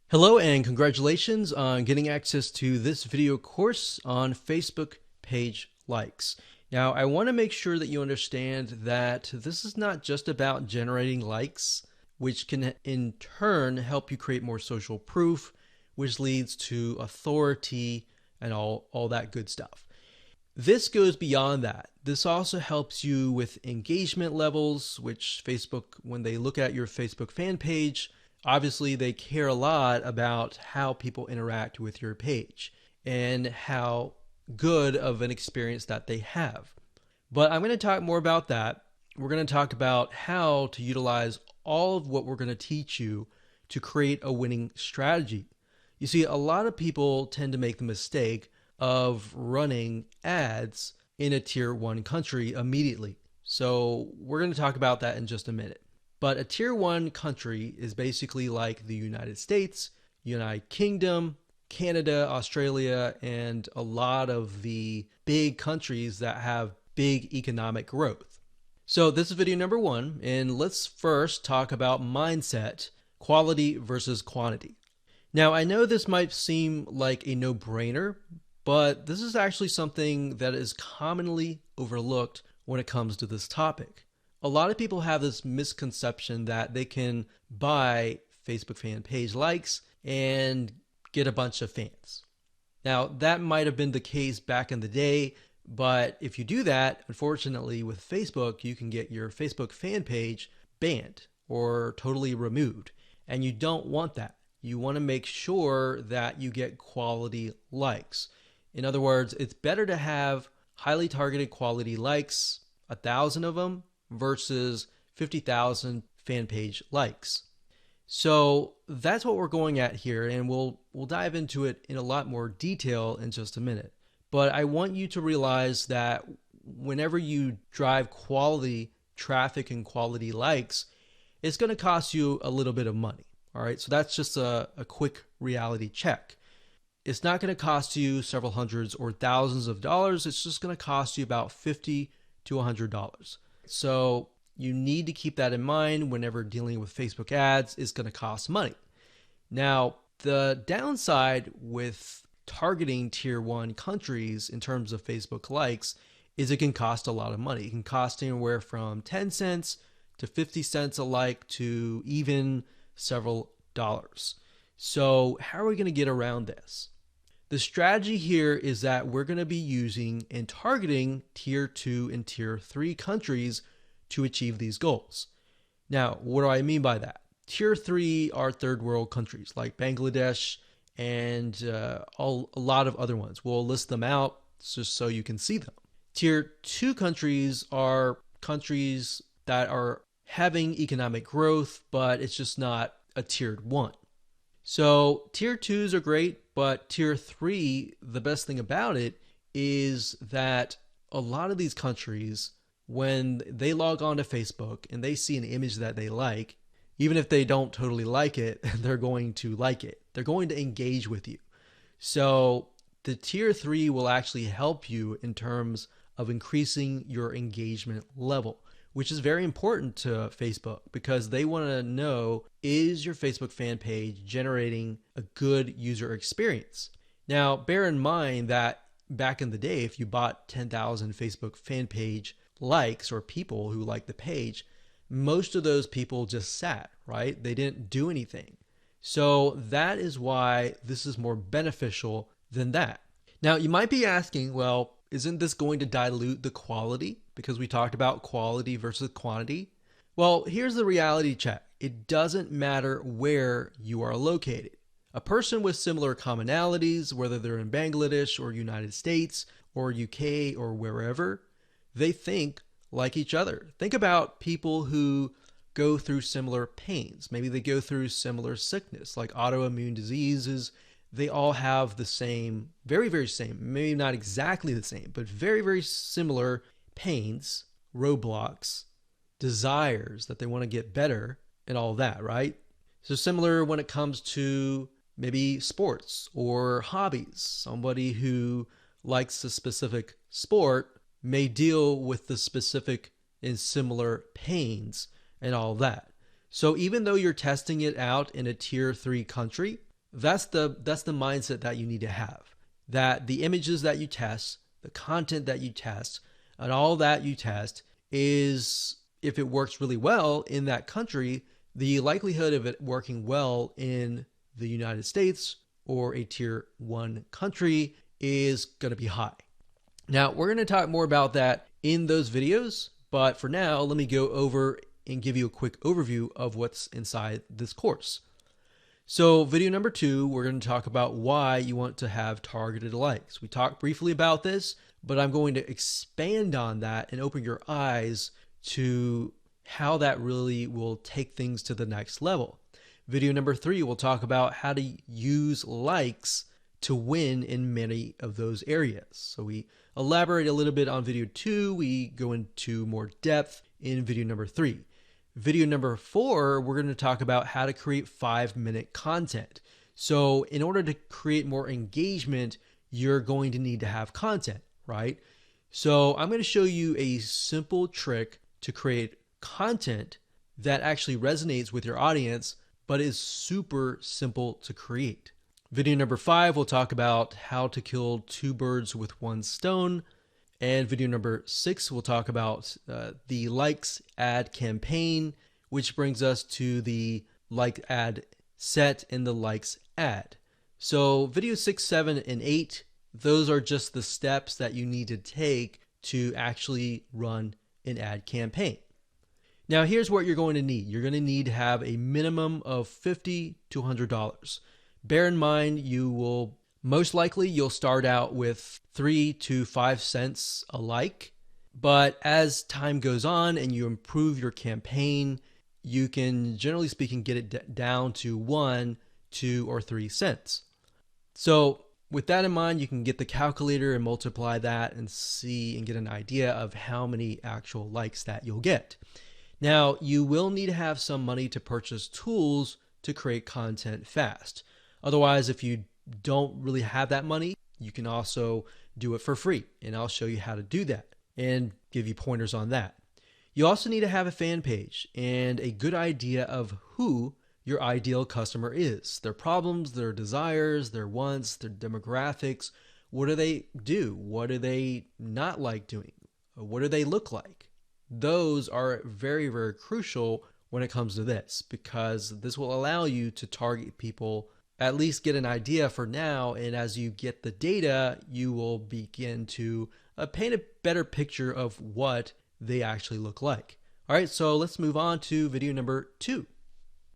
Hello and congratulations on getting access to this video course on Facebook page likes. Now, I want to make sure that you understand that this is not just about generating likes, which can in turn help you create more social proof, which leads to authority and all that good stuff. This goes beyond that. This also helps you with engagement levels, which Facebook, when they look at your Facebook fan page, obviously they care a lot about how people interact with your page and how good of an experience that they have. But I'm going to talk more about that. We're going to talk about how to utilize all of what we're going to teach you to create a winning strategy. You see, a lot of people tend to make the mistake of running ads in a tier 1 country immediately. So we're going to talk about that in just a minute. But a tier 1 country is basically like the United States, United Kingdom, Canada, Australia, and a lot of the big countries that have big economic growth. So this is video number 1, and let's first talk about mindset, quality versus quantity. Now, I know this might seem like a no-brainer, but this is actually something that is commonly overlooked when it comes to this topic. A lot of people have this misconception that they can buy Facebook fan page likes and get a bunch of fans. Now, that might have been the case back in the day, but if you do that, unfortunately with Facebook, you can get your Facebook fan page banned or totally removed. And you don't want that. You want to make sure that you get quality likes. In other words, it's better to have highly targeted quality likes, 1,000 of them, versus 50,000 fan page likes. So that's what we're going at here, and we'll dive into it in a lot more detail in just a minute. But I want you to realize that whenever you drive quality traffic and quality likes, it's going to cost you a little bit of money. All right, so that's just a quick reality check. It's not going to cost you several hundreds or thousands of dollars. It's just going to cost you about $50 to $100. So you need to keep that in mind whenever dealing with Facebook ads. It's going to cost money. Now, the downside with targeting tier 1 countries in terms of Facebook likes is it can cost a lot of money. It can cost anywhere from 10 cents to 50 cents a like to even several dollars. So how are we going to get around this? The strategy here is that we're going to be using and targeting tier 2 and tier 3 countries to achieve these goals. Now, what do I mean by that? Tier 3 are third world countries like Bangladesh and a lot of other ones. We'll list them out just so you can see them. Tier 2 countries are countries that are having economic growth, but it's just not a tiered 1. So tier 2s are great, but tier 3, the best thing about it is that a lot of these countries, when they log on to Facebook and they see an image that they like, even if they don't totally like it, they're going to like it. They're going to engage with you. So the tier 3 will actually help you in terms of increasing your engagement level, which is very important to Facebook because they want to know, is your Facebook fan page generating a good user experience? Now, bear in mind that back in the day, if you bought 10,000 Facebook fan page likes or people who liked the page, most of those people just sat, right? They didn't do anything. So that is why this is more beneficial than that. Now, you might be asking, well, isn't this going to dilute the quality? Because we talked about quality versus quantity. Well, here's the reality check. It doesn't matter where you are located. A person with similar commonalities, whether they're in Bangladesh or United States or UK or wherever, they think like each other. Think about people who go through similar pains. Maybe they go through similar sickness, like autoimmune diseases. They all have the same, very, very same, maybe not exactly the same, but very, very similar pains, roadblocks, desires that they want to get better and all that, right? So similar when it comes to maybe sports or hobbies. Somebody who likes a specific sport may deal with the specific and similar pains and all that. So even though you're testing it out in a tier 3 country, That's the mindset that you need to have. That the images that you test, the content that you test, and all that you test is, if it works really well in that country, the likelihood of it working well in the United States or a tier 1 country is going to be high. Now, we're going to talk more about that in those videos, but for now, let me go over and give you a quick overview of what's inside this course. So video number 2, we're going to talk about why you want to have targeted likes. We talked briefly about this, but I'm going to expand on that and open your eyes to how that really will take things to the next level. Video number 3, we'll talk about how to use likes to win in many of those areas. So we elaborate a little bit on video 2. We go into more depth in video number 3. Video number 4, we're going to talk about how to create 5-minute content. So in order to create more engagement, you're going to need to have content, right? So I'm going to show you a simple trick to create content that actually resonates with your audience, but is super simple to create. Video number 5, we'll talk about how to kill 2 birds with 1 stone. And video number 6, we'll talk about the likes ad campaign, which brings us to the like ad set and the likes ad. So video 6, 7, and 8, those are just the steps that you need to take to actually run an ad campaign. Now here's what you're going to need. You're going to need to have a minimum of $50 to $100. Bear in mind, most likely you'll start out with 3 to 5 cents a like, but as time goes on and you improve your campaign, you can, generally speaking, get it down to 1, 2, or 3 cents. So with that in mind, you can get the calculator and multiply that and see and get an idea of how many actual likes that you'll get. Now, you will need to have some money to purchase tools to create content fast. Otherwise, if you don't really have that money, you can also do it for free. And I'll show you how to do that and give you pointers on that. You also need to have a fan page and a good idea of who your ideal customer is, their problems, their desires, their wants, their demographics. What do they do? What do they not like doing? What do they look like? Those are very, very crucial when it comes to this, because this will allow you to target people, at least get an idea for now. And as you get the data, you will begin to paint a better picture of what they actually look like. All right, so let's move on to video number 2.